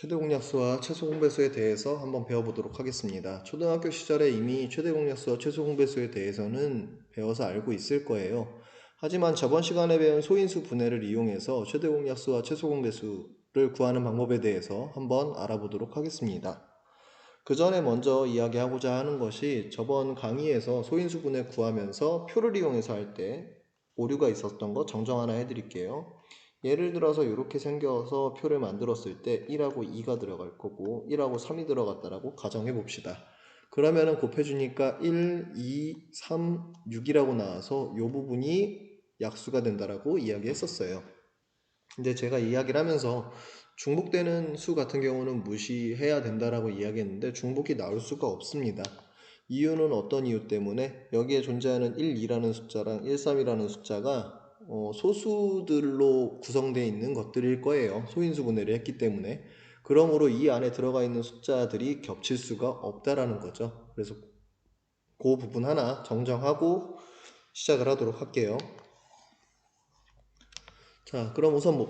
최대 공약수와 최소 공배수에 대해서 한번 배워보도록 하겠습니다. 초등학교 시절에 이미 최대 공약수와 최소 공배수에 대해서는 배워서 알고 있을 거예요. 하지만 저번 시간에 배운 소인수 분해를 이용해서 최대 공약수와 최소 공배수를 구하는 방법에 대해서 한번 알아보도록 하겠습니다. 그 전에 먼저 이야기하고자 하는 것이 저번 강의에서 소인수 분해 구하면서 표를 이용해서 할 때 오류가 있었던 거 정정 하나 해드릴게요. 예를 들어서 이렇게 생겨서 표를 만들었을 때 1하고 2가 들어갈 거고 1하고 3이 들어갔다라고 가정해 봅시다. 그러면은 곱해주니까 1, 2, 3, 6이라고 나와서 이 부분이 약수가 된다라고 이야기했었어요. 근데 제가 이야기를 하면서 중복되는 수 같은 경우는 무시해야 된다라고 이야기했는데 중복이 나올 수가 없습니다. 이유는 어떤 이유 때문에 여기에 존재하는 1, 2라는 숫자랑 1, 3이라는 숫자가 소수들로 구성되어 있는 것들일 거예요. 소인수 분해를 했기 때문에. 그러므로 이 안에 들어가 있는 숫자들이 겹칠 수가 없다라는 거죠. 그래서 그 부분 하나 정정하고 시작을 하도록 할게요. 자, 그럼 우선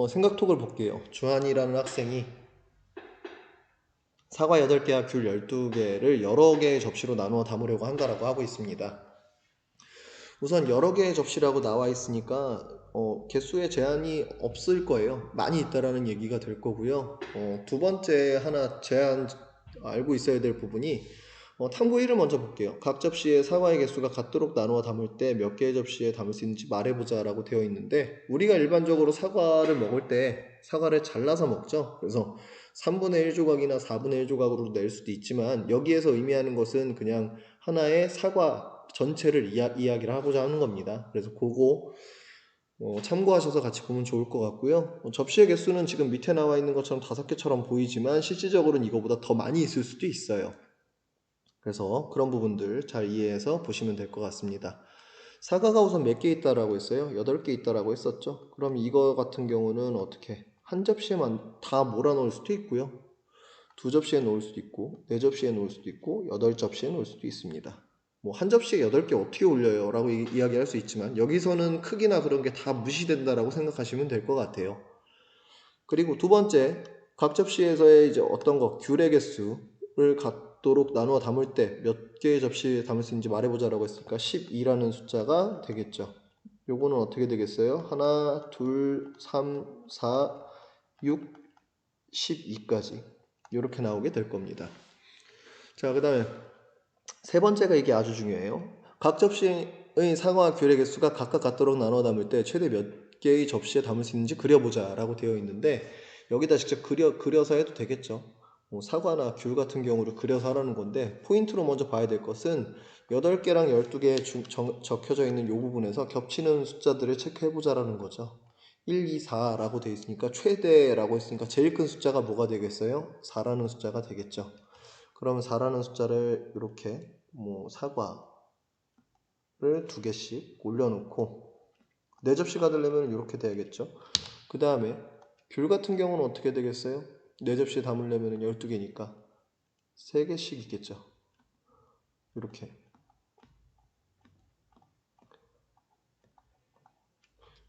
생각톡을 볼게요. 주한이라는 학생이 사과 8개와 귤 12개를 여러 개의 접시로 나누어 담으려고 한다라고 하고 있습니다. 우선 여러 개의 접시라고 나와 있으니까 개수의 제한이 없을 거예요. 많이 있다라는 얘기가 될 거고요. 두 번째 하나 제한 알고 있어야 될 부분이 탐구 1을 먼저 볼게요. 각 접시에 사과의 개수가 같도록 나누어 담을 때 몇 개의 접시에 담을 수 있는지 말해보자 라고 되어 있는데 우리가 일반적으로 사과를 먹을 때 사과를 잘라서 먹죠. 그래서 3분의 1 조각이나 4분의 1 조각으로 낼 수도 있지만 여기에서 의미하는 것은 그냥 하나의 사과 전체를 이야기를 하고자 하는 겁니다. 그래서 그거 참고하셔서 같이 보면 좋을 것 같고요. 접시의 개수는 지금 밑에 나와 있는 것처럼 5개처럼 보이지만 실질적으로는 이거보다 더 많이 있을 수도 있어요. 그래서 그런 부분들 잘 이해해서 보시면 될 것 같습니다. 사과가 우선 몇 개 있다라고 했어요? 8개 있다라고 했었죠? 그럼 이거 같은 경우는 어떻게 한 접시에만 다 몰아넣을 수도 있고요. 두 접시에 놓을 수도 있고 네 접시에 놓을 수도 있고 8접시에 놓을 수도 있습니다. 뭐 한 접시에 8개 어떻게 올려요? 라고 이야기할 수 있지만 여기서는 크기나 그런 게 다 무시된다라고 생각하시면 될 것 같아요. 그리고 두 번째, 각 접시에서의 이제 어떤 거 귤의 개수를 같도록 나누어 담을 때 몇 개의 접시에 담을 수 있는지 말해보자라고 했으니까 12라는 숫자가 되겠죠. 요거는 어떻게 되겠어요? 하나, 둘, 3, 4, 6, 12까지 이렇게 나오게 될 겁니다. 자, 그 다음에 세 번째가 이게 아주 중요해요. 각 접시의 사과와 귤의 개수가 각각 같도록 나눠 담을 때 최대 몇 개의 접시에 담을 수 있는지 그려보자 라고 되어 있는데 여기다 직접 그려서 해도 되겠죠. 사과나 귤 같은 경우를 그려서 하라는 건데 포인트로 먼저 봐야 될 것은 8개랑 12개 적혀져 있는 이 부분에서 겹치는 숫자들을 체크해보자 라는 거죠. 1, 2, 4라고 되어 있으니까 최대라고 했으니까 제일 큰 숫자가 뭐가 되겠어요? 4라는 숫자가 되겠죠. 그러면 4라는 숫자를 이렇게 사과를 2개씩 올려놓고 4접시가 되려면 이렇게 돼야겠죠. 그 다음에 귤 같은 경우는 어떻게 되겠어요? 4접시에 담으려면 12개니까 3개씩 있겠죠.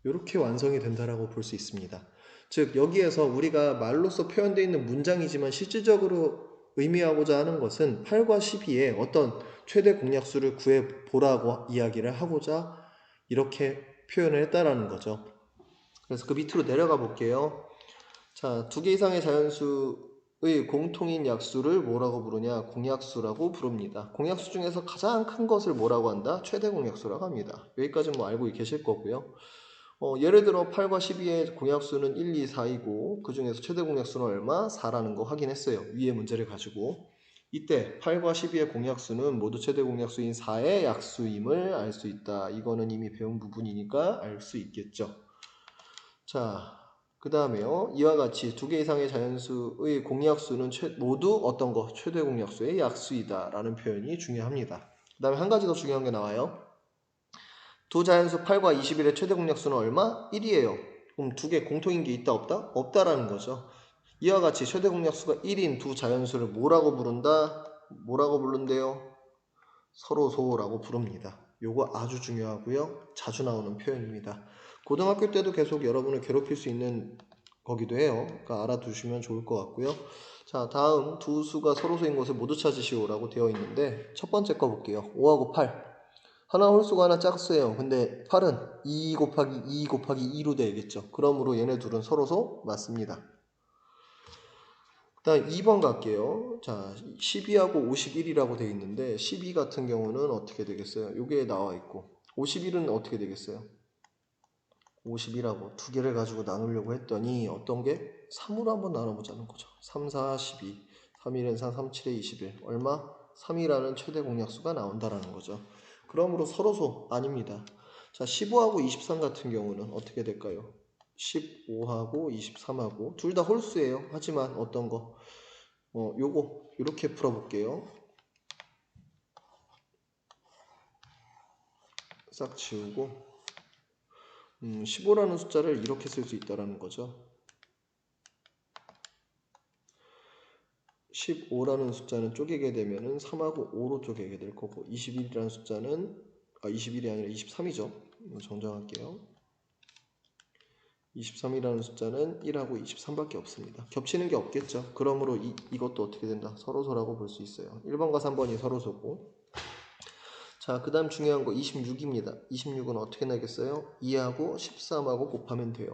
이렇게 완성이 된다라고 볼 수 있습니다. 즉 여기에서 우리가 말로써 표현되어 있는 문장이지만 실질적으로 의미하고자 하는 것은 8과 12의 어떤 최대 공약수를 구해보라고 이야기를 하고자 이렇게 표현을 했다라는 거죠. 그래서 그 밑으로 내려가 볼게요. 자, 2개 이상의 자연수의 공통인 약수를 뭐라고 부르냐? 공약수라고 부릅니다. 공약수 중에서 가장 큰 것을 뭐라고 한다? 최대 공약수라고 합니다. 여기까지는 뭐 알고 계실 거고요. 예를 들어 8과 12의 공약수는 1, 2, 4이고 그 중에서 최대 공약수는 얼마? 4라는 거 확인했어요. 위의 문제를 가지고. 이때 8과 12의 공약수는 모두 최대 공약수인 4의 약수임을 알 수 있다. 이거는 이미 배운 부분이니까 알 수 있겠죠. 자, 그 다음에요. 이와 같이 2개 이상의 자연수의 공약수는 모두 어떤 거? 최대 공약수의 약수이다 라는 표현이 중요합니다. 그 다음에 한 가지 더 중요한 게 나와요. 두 자연수 8과 21의 최대 공약수는 얼마? 1이에요. 그럼 2개 공통인 게 있다 없다? 없다라는 거죠. 이와 같이 최대 공약수가 1인 두 자연수를 뭐라고 부른다? 뭐라고 부른대요? 서로소라고 부릅니다. 요거 아주 중요하고요. 자주 나오는 표현입니다. 고등학교 때도 계속 여러분을 괴롭힐 수 있는 거기도 해요. 그러니까 알아두시면 좋을 것 같고요. 자, 다음 두 수가 서로소인 것을 모두 찾으시오라고 되어 있는데 첫 번째 거 볼게요. 5하고 8. 하나 홀수가 하나 짝수예요. 근데 8은 2 곱하기 2 곱하기 2로 되겠죠. 그러므로 얘네 둘은 서로소 맞습니다. 다음 2번 갈게요. 자, 12하고 51이라고 되어 있는데 12 같은 경우는 어떻게 되겠어요? 요게 나와 있고 51은 어떻게 되겠어요? 51하고 두 개를 가지고 나누려고 했더니 어떤 게 3으로 한번 나눠보자는 거죠. 3, 4, 12, 3, 1, 4, 3, 7에 21 얼마? 3이라는 최대 공약수가 나온다라는 거죠. 그러므로 서로소 아닙니다. 자, 15하고 23 같은 경우는 어떻게 될까요? 15하고 23하고 둘 다 홀수예요. 하지만 어떤 거? 요거 이렇게 풀어볼게요. 싹 지우고 15라는 숫자를 이렇게 쓸 수 있다라는 거죠. 15라는 숫자는 쪼개게 되면은 3하고 5로 쪼개게 될 거고 21이라는 숫자는 21이 아니라 23이죠. 정정할게요. 23이라는 숫자는 1하고 23밖에 없습니다. 겹치는 게 없겠죠. 그러므로 이것도 어떻게 된다? 서로소라고 볼 수 있어요. 1번과 3번이 서로소고 자, 그 다음 중요한 거 26입니다. 26은 어떻게 나겠어요? 2하고 13하고 곱하면 돼요.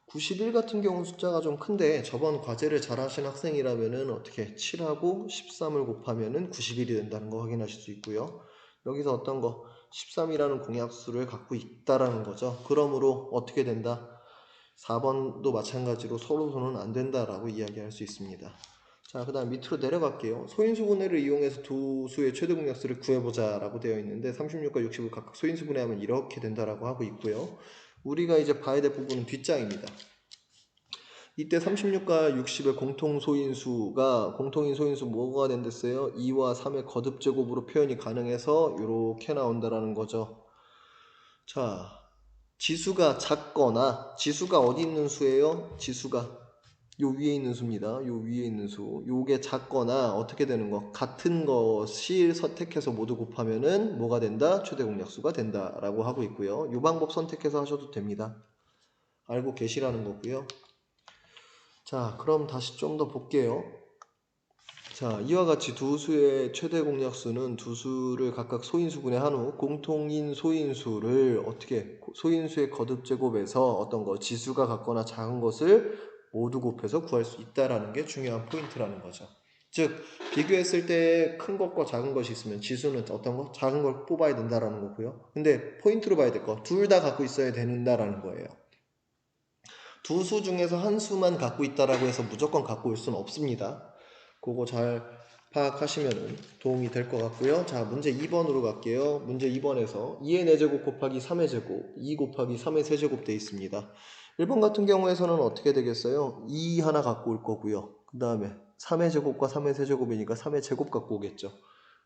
91 같은 경우 숫자가 좀 큰데 저번 과제를 잘 하신 학생이라면은 어떻게 7하고 13을 곱하면은 91이 된다는 거 확인하실 수 있고요. 여기서 어떤 거 13이라는 공약수를 갖고 있다라는 거죠. 그러므로 어떻게 된다? 4번도 마찬가지로 서로소는 안 된다라고 이야기할 수 있습니다. 자, 그 다음 밑으로 내려갈게요. 소인수분해를 이용해서 두 수의 최대 공약수를 구해보자 라고 되어 있는데 36과 60을 각각 소인수분해하면 이렇게 된다라고 하고 있고요. 우리가 이제 봐야 될 부분은 뒷장입니다. 이때 36과 60의 공통인 소인수 뭐가 된댔어요? 2와 3의 거듭제곱으로 표현이 가능해서 이렇게 나온다라는 거죠. 자, 지수가 작거나 지수가 어디 있는 수예요? 지수가 요 위에 있는 수입니다. 요 위에 있는 수. 요게 작거나 어떻게 되는 거? 같은 것이 선택해서 모두 곱하면은 뭐가 된다? 최대 공약수가 된다라고 하고 있고요. 요 방법 선택해서 하셔도 됩니다. 알고 계시라는 거고요. 자, 그럼 다시 좀 더 볼게요. 자, 이와 같이 두 수의 최대 공약수는 두 수를 각각 소인수분해 한 후 공통인 소인수를 어떻게 소인수의 거듭제곱에서 어떤 거 지수가 같거나 작은 것을 모두 곱해서 구할 수 있다라는 게 중요한 포인트라는 거죠. 즉 비교했을 때 큰 것과 작은 것이 있으면 지수는 어떤 거? 작은 걸 뽑아야 된다라는 거고요. 근데 포인트로 봐야 될 거 둘 다 갖고 있어야 된다라는 거예요. 두 수 중에서 한 수만 갖고 있다라고 해서 무조건 갖고 올 수는 없습니다. 그거 잘 파악하시면 도움이 될 것 같고요. 자, 문제 2번으로 갈게요. 문제 2번에서 2의 4제곱 곱하기 3의 제곱, 2 곱하기 3의 세제곱 되어 있습니다. 1번 같은 경우에서는 어떻게 되겠어요? 2 하나 갖고 올 거고요. 그 다음에 3의 제곱과 3의 세제곱이니까 3의 제곱 갖고 오겠죠.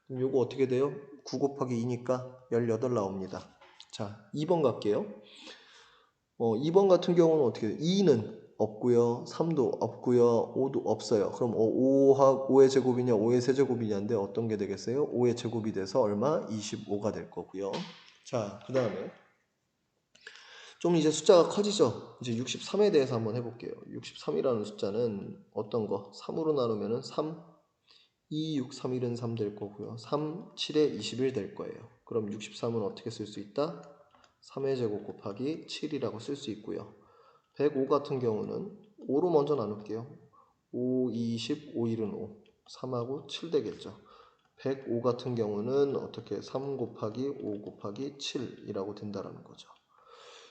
그럼 요거 어떻게 돼요? 9 곱하기 2니까 18 나옵니다. 자, 2번 갈게요. 2번 같은 경우는 어떻게 돼요? 2는 없고요. 3도 없고요. 5도 없어요. 그럼 5의 제곱이냐 5의 세제곱이냐인데 어떤 게 되겠어요? 5의 제곱이 돼서 얼마? 25가 될 거고요. 자, 그 다음에 좀 이제 숫자가 커지죠. 이제 63에 대해서 한번 해볼게요. 63이라는 숫자는 어떤 거? 3으로 나누면은 3, 2, 6, 3, 1은 3 될 거고요. 3, 7에 21 될 거예요. 그럼 63은 어떻게 쓸 수 있다? 3의 제곱 곱하기 7이라고 쓸 수 있고요. 105 같은 경우는 5로 먼저 나눌게요. 5, 20, 5, 1은 5. 3하고 7 되겠죠. 105 같은 경우는 어떻게 3 곱하기 5 곱하기 7이라고 된다라는 거죠.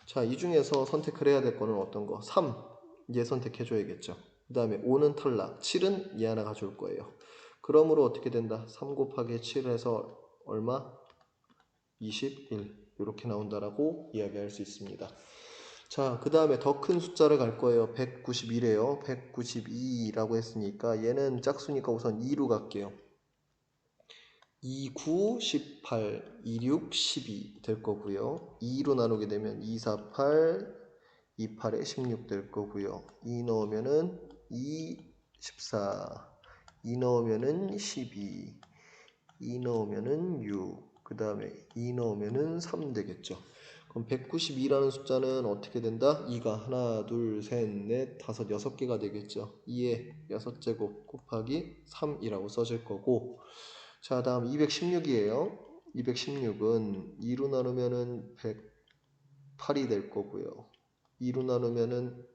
자, 이 중에서 선택을 해야 될 거는 어떤 거? 3. 얘 선택해 줘야겠죠. 그 다음에 5는 탈락, 7은 얘 하나 가져올 거예요. 그러므로 어떻게 된다? 3 곱하기 7해서 얼마? 21. 이렇게 나온다라고 이야기할 수 있습니다. 자, 그 다음에 더 큰 숫자를 갈 거예요. 191이에요. 192라고 했으니까 얘는 짝수니까 우선 2로 갈게요. 2, 9, 18, 26, 12 될 거고요. 2로 나누게 되면 2, 4, 8, 2, 8에 16 될 거고요. 2 넣으면은 2, 14, 2 넣으면은 12, 2 넣으면은 6, 그 다음에 2 넣으면은 3 되겠죠. 그럼 192라는 숫자는 어떻게 된다? 2가 하나, 둘, 셋, 넷, 다섯, 6개가 되겠죠. 2의 6제곱 곱하기 3이라고 써질 거고, 자, 다음 216이에요. 216은 2로 나누면은 108이 될 거고요. 2로 나누면은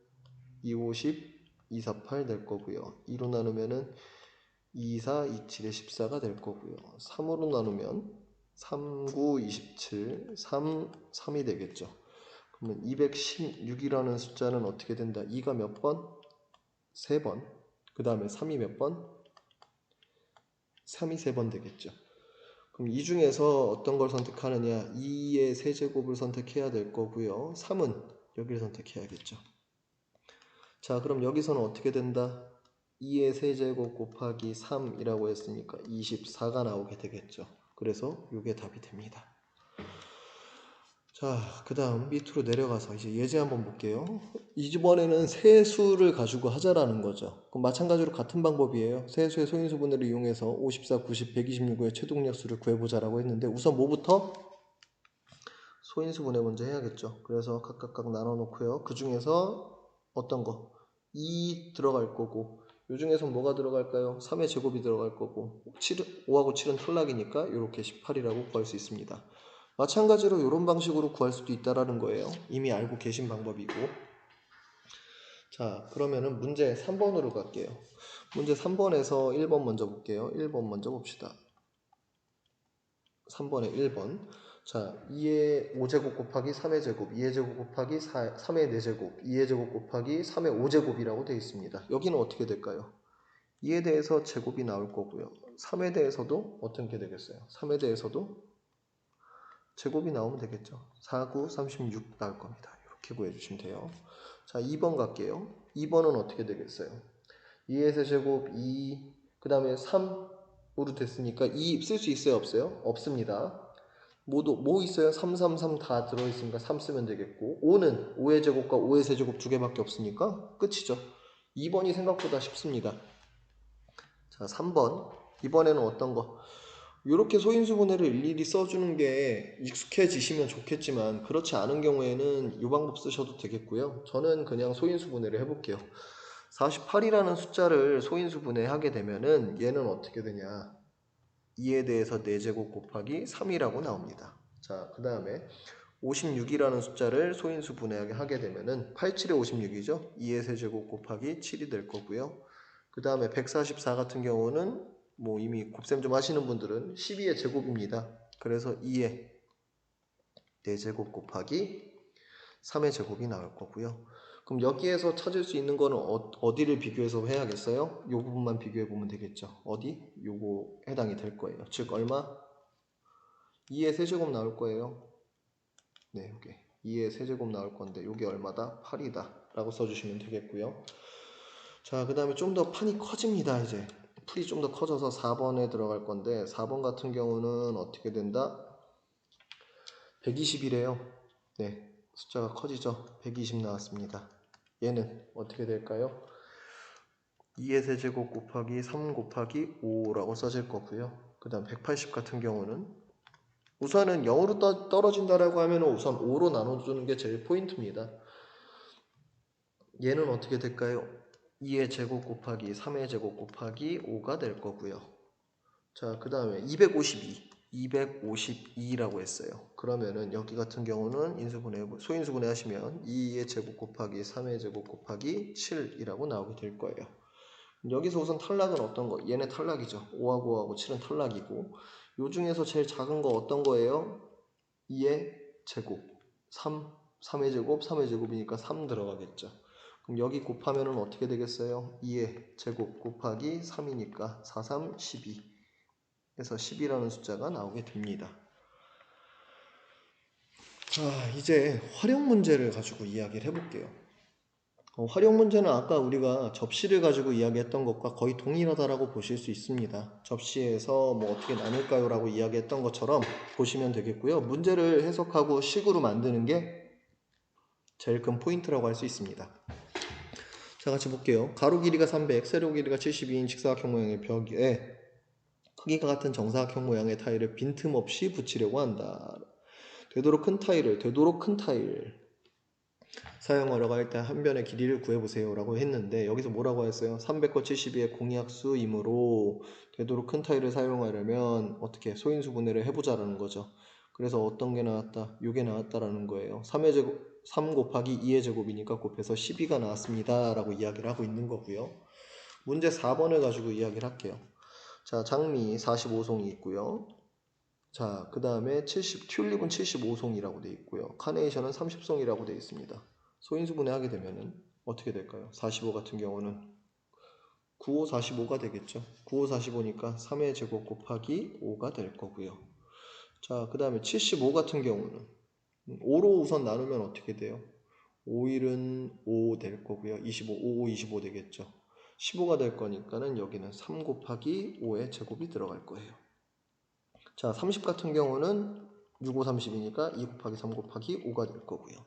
250, 248 될 거고요. 2로 나누면은 24, 27에 14가 될 거고요. 3으로 나누면 3, 9, 27, 3, 3이 되겠죠. 그러면 216이라는 숫자는 어떻게 된다? 2가 몇 번? 3번. 그 다음에 3이 몇 번? 3이 3번 되겠죠. 그럼 이 중에서 어떤 걸 선택하느냐? 2의 세제곱을 선택해야 될 거고요. 3은 여기를 선택해야겠죠. 자, 그럼 여기서는 어떻게 된다? 2의 세제곱 곱하기 3이라고 했으니까 24가 나오게 되겠죠. 그래서 이게 답이 됩니다. 자, 그 다음 밑으로 내려가서 이제 예제 한번 볼게요. 이번에는 세수를 가지고 하자라는 거죠. 그럼 마찬가지로 같은 방법이에요. 세수의 소인수분해를 이용해서 54, 90, 126의 최종역수를 구해보자라고 했는데 우선 뭐부터? 소인수분해 먼저 해야겠죠. 그래서 각각 나눠 놓고요. 그 중에서 어떤 거? 2 들어갈 거고 이 중에서 뭐가 들어갈까요? 3의 제곱이 들어갈 거고 5하고 7은 탈락이니까 이렇게 18이라고 구할 수 있습니다. 마찬가지로 이런 방식으로 구할 수도 있다라는 거예요. 이미 알고 계신 방법이고. 자, 그러면은 문제 3번으로 갈게요. 문제 3번에서 1번 먼저 볼게요. 1번 먼저 봅시다. 3번에 1번. 자, 2의 5제곱 곱하기 3의 제곱, 2의 제곱 곱하기 3의 4제곱, 2의 제곱 곱하기 3의 5제곱이라고 되어 있습니다. 여기는 어떻게 될까요? 2에 대해서 제곱이 나올 거고요. 3에 대해서도 어떻게 되겠어요? 3에 대해서도 제곱이 나오면 되겠죠. 4, 9, 36 나올 겁니다. 이렇게 구해주시면 돼요. 자, 2번 갈게요. 2번은 어떻게 되겠어요? 2의 세제곱 2, 그 다음에 3으로 됐으니까 2 쓸 수 있어요? 없어요? 없습니다. 뭐 있어요? 3, 3, 3 다 들어있으니까 3 쓰면 되겠고 5는 5의 제곱과 5의 세제곱 두 개밖에 없으니까 끝이죠. 2번이 생각보다 쉽습니다. 자, 3번. 이번에는 어떤 거? 이렇게 소인수분해를 일일이 써주는 게 익숙해지시면 좋겠지만 그렇지 않은 경우에는 이 방법 쓰셔도 되겠고요. 저는 그냥 소인수분해를 해볼게요. 48이라는 숫자를 소인수분해하게 되면은 얘는 어떻게 되냐? 2에 대해서 4제곱 곱하기 3이라고 나옵니다. 자, 그 다음에 56이라는 숫자를 소인수분해하게 하게 되면은 87에 56이죠. 2의 세제곱 곱하기 7이 될 거고요. 그 다음에 144 같은 경우는 뭐 이미 곱셈 좀 하시는 분들은 12의 제곱입니다. 그래서 2의 4제곱 곱하기 3의 제곱이 나올 거고요. 그럼 여기에서 찾을 수 있는 거는 어디를 비교해서 해야겠어요? 이 부분만 비교해 보면 되겠죠. 어디? 요거 해당이 될 거예요. 즉 얼마? 2의 세제곱 나올 거예요. 네, 여기 2의 세제곱 나올 건데 이게 얼마다? 8이다 라고 써주시면 되겠고요. 자, 그 다음에 좀 더 판이 커집니다. 이제 풀이 좀 더 커져서 4번에 들어갈 건데 4번 같은 경우는 어떻게 된다? 120이래요. 네, 숫자가 커지죠. 120 나왔습니다. 얘는 어떻게 될까요? 2의 세제곱 곱하기 3 곱하기 5라고 써질 거고요. 그 다음 180 같은 경우는 우선은 0으로 떨어진다라고 하면 우선 5로 나눠주는 게 제일 포인트입니다. 얘는 어떻게 될까요? 2의 제곱 곱하기 3의 제곱 곱하기 5가 될 거고요. 자, 그 다음에 252라고 했어요. 그러면은 여기 같은 경우는 소인수분해 하시면 2의 제곱 곱하기 3의 제곱 곱하기 7이라고 나오게 될 거예요. 여기서 우선 탈락은 어떤 거? 얘네 탈락이죠. 5하고 7은 탈락이고 요 중에서 제일 작은 거 어떤 거예요? 2의 제곱 3의 제곱 3의 제곱이니까 3 들어가겠죠. 그럼 여기 곱하면은 어떻게 되겠어요? 2의 제곱 곱하기 3이니까 4, 3, 12 해서 10이라는 숫자가 나오게 됩니다. 자, 이제 활용 문제를 가지고 이야기를 해볼게요. 활용 문제는 아까 우리가 접시를 가지고 이야기했던 것과 거의 동일하다라고 보실 수 있습니다. 접시에서 뭐 어떻게 나눌까요? 라고 이야기했던 것처럼 보시면 되겠고요. 문제를 해석하고 식으로 만드는 게 제일 큰 포인트라고 할 수 있습니다. 자, 같이 볼게요. 가로 길이가 300, 세로 길이가 72인 직사각형 모양의 벽에 크기가 같은 정사각형 모양의 타일을 빈틈없이 붙이려고 한다. 되도록 큰 타일 사용하려고 할 때 한 변의 길이를 구해보세요 라고 했는데 여기서 뭐라고 했어요? 300과 72의 공약수이므로 되도록 큰 타일을 사용하려면 어떻게 소인수 분해를 해보자라는 거죠. 그래서 어떤 게 나왔다? 이게 나왔다라는 거예요. 3의 제곱, 3 곱하기 2의 제곱이니까 곱해서 12가 나왔습니다 라고 이야기를 하고 있는 거고요. 문제 4번을 가지고 이야기를 할게요. 자, 장미 45송이 있고요. 자, 그 다음에 튤립은 75송이라고 되어 있고요. 카네이션은 30송이라고 되어 있습니다. 소인수분해 하게 되면은 어떻게 될까요? 45 같은 경우는 95, 45가 되겠죠. 95, 45니까 3의 제곱 곱하기 5가 될 거고요. 자, 그 다음에 75 같은 경우는 5로 우선 나누면 어떻게 돼요? 5일은 5 될 거고요. 25, 5, 25 되겠죠. 15가 될 거니까는 여기는 3 곱하기 5의 제곱이 들어갈 거예요. 자, 30 같은 경우는 6, 5, 30이니까 2 곱하기 3 곱하기 5가 될 거고요.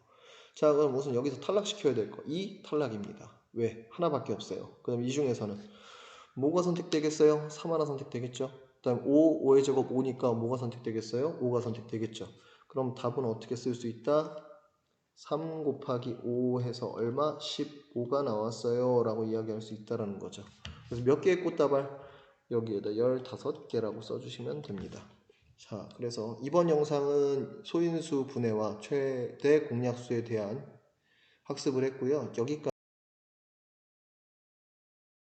자, 그럼 우선 여기서 탈락시켜야 될 거. 2 탈락입니다. 왜? 하나밖에 없어요. 그럼 이 중에서는 뭐가 선택되겠어요? 3 하나 선택되겠죠? 그 다음 5, 5의 제곱 5니까 뭐가 선택되겠어요? 5가 선택되겠죠. 그럼 답은 어떻게 쓸 수 있다? 3 곱하기 5 해서 얼마? 15가 나왔어요 라고 이야기할 수 있다는 거죠. 그래서 몇 개의 꽃다발? 여기에다 15개라고 써주시면 됩니다. 자, 그래서 이번 영상은 소인수 분해와 최대 공약수에 대한 학습을 했고요. 여기까지